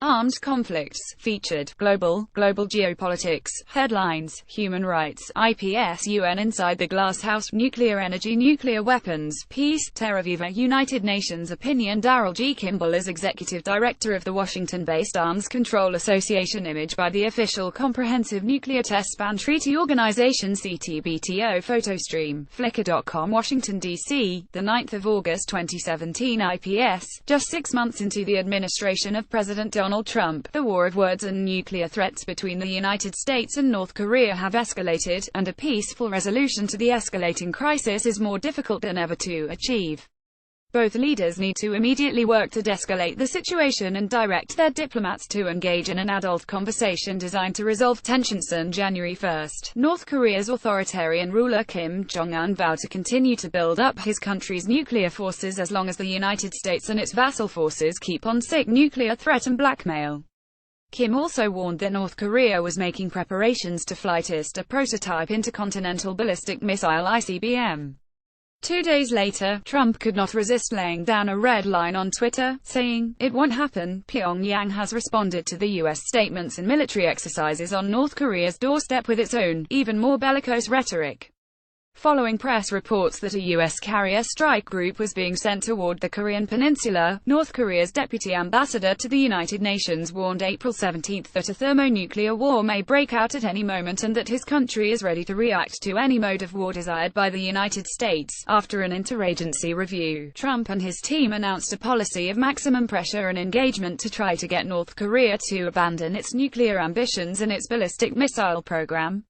armed conflicts, featured global geopolitics, headlines, human rights, IPS, UN inside the glass house, nuclear energy, nuclear weapons, peace, Terra Viva, United Nations opinion. Daryl G. Kimball is executive director of the Washington-based Arms Control Association. Image by the official Comprehensive Nuclear Test Ban Treaty Organization CTBTO. Photo stream, Flickr.com. Washington, D.C., the 9th of August 2017. IPS. Just 6 months into the administration of President Donald Trump, the war of words and nuclear threats between the United States and North Korea have escalated, and a peaceful resolution to the escalating crisis is more difficult than ever to achieve. Both leaders need to immediately work to de-escalate the situation and direct their diplomats to engage in an adult conversation designed to resolve tensions. On January 1, North Korea's authoritarian ruler Kim Jong-un vowed to continue to build up his country's nuclear forces as long as the United States and its vassal forces keep on sick nuclear threat and blackmail. Kim also warned that North Korea was making preparations to fly test a prototype intercontinental ballistic missile ICBM. 2 days later, Trump could not resist laying down a red line on Twitter, saying, "It won't happen." Pyongyang has responded to the U.S. statements and military exercises on North Korea's doorstep with its own, even more bellicose rhetoric. Following press reports that a U.S. carrier strike group was being sent toward the Korean peninsula, North Korea's deputy ambassador to the United Nations warned April 17 that a thermonuclear war may break out at any moment and that his country is ready to react to any mode of war desired by the United States. After an interagency review, Trump and his team announced a policy of maximum pressure and engagement to try to get North Korea to abandon its nuclear ambitions and its ballistic missile program.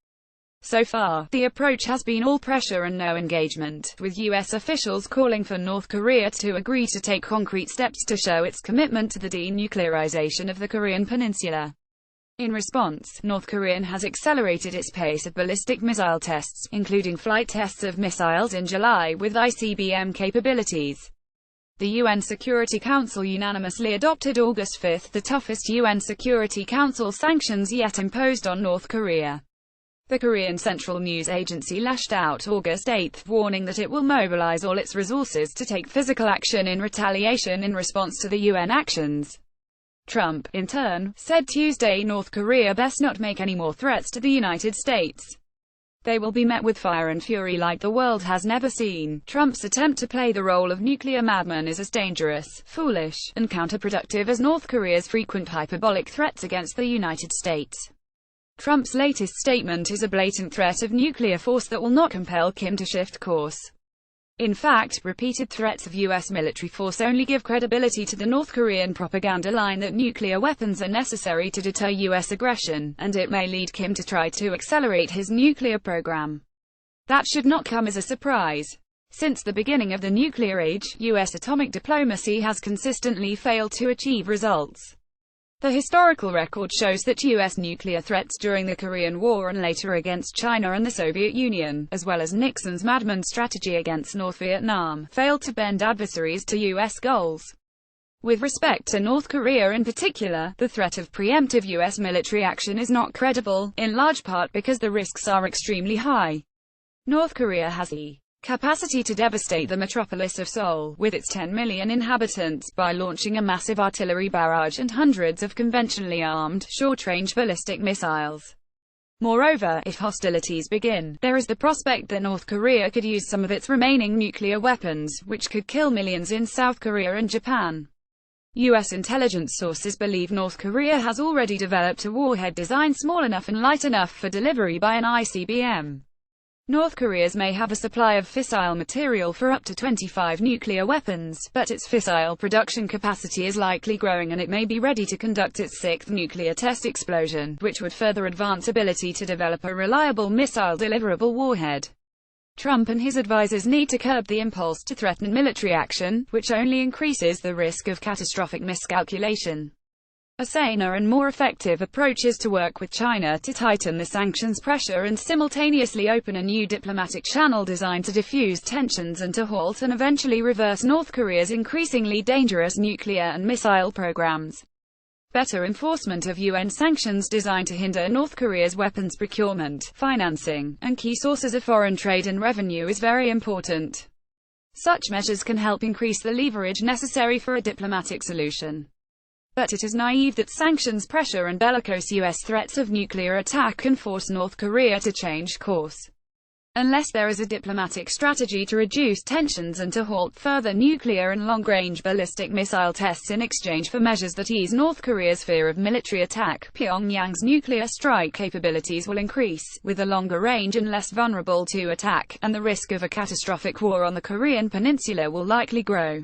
So far, the approach has been all pressure and no engagement, with U.S. officials calling for North Korea to agree to take concrete steps to show its commitment to the denuclearization of the Korean peninsula. In response, North Korea has accelerated its pace of ballistic missile tests, including flight tests of missiles in July with ICBM capabilities. The UN Security Council unanimously adopted August 5 the toughest UN Security Council sanctions yet imposed on North Korea. The Korean Central News Agency lashed out August 8, warning that it will mobilize all its resources to take physical action in retaliation in response to the UN actions. Trump, in turn, said Tuesday North Korea best not make any more threats to the United States. They will be met with fire and fury like the world has never seen. Trump's attempt to play the role of nuclear madman is as dangerous, foolish, and counterproductive as North Korea's frequent hyperbolic threats against the United States. Trump's latest statement is a blatant threat of nuclear force that will not compel Kim to shift course. In fact, repeated threats of U.S. military force only give credibility to the North Korean propaganda line that nuclear weapons are necessary to deter U.S. aggression, and it may lead Kim to try to accelerate his nuclear program. That should not come as a surprise. Since the beginning of the nuclear age, U.S. atomic diplomacy has consistently failed to achieve results. The historical record shows that U.S. nuclear threats during the Korean War and later against China and the Soviet Union, as well as Nixon's madman strategy against North Vietnam, failed to bend adversaries to U.S. goals. With respect to North Korea in particular, the threat of preemptive U.S. military action is not credible, in large part because the risks are extremely high. North Korea has the capacity to devastate the metropolis of Seoul, with its 10 million inhabitants, by launching a massive artillery barrage and hundreds of conventionally armed, short-range ballistic missiles. Moreover, if hostilities begin, there is the prospect that North Korea could use some of its remaining nuclear weapons, which could kill millions in South Korea and Japan. U.S. intelligence sources believe North Korea has already developed a warhead designed small enough and light enough for delivery by an ICBM. North Korea's may have a supply of fissile material for up to 25 nuclear weapons, but its fissile production capacity is likely growing and it may be ready to conduct its 6th nuclear test explosion, which would further advance ability to develop a reliable missile-deliverable warhead. Trump and his advisors need to curb the impulse to threaten military action, which only increases the risk of catastrophic miscalculation. A saner and more effective approach is to work with China to tighten the sanctions pressure and simultaneously open a new diplomatic channel designed to diffuse tensions and to halt and eventually reverse North Korea's increasingly dangerous nuclear and missile programs. Better enforcement of UN sanctions designed to hinder North Korea's weapons procurement, financing, and key sources of foreign trade and revenue is very important. Such measures can help increase the leverage necessary for a diplomatic solution. but it is naive that sanctions pressure and bellicose U.S. threats of nuclear attack can force North Korea to change course. Unless there is a diplomatic strategy to reduce tensions and to halt further nuclear and long-range ballistic missile tests in exchange for measures that ease North Korea's fear of military attack, Pyongyang's nuclear strike capabilities will increase, with a longer range and less vulnerable to attack, and the risk of a catastrophic war on the Korean peninsula will likely grow.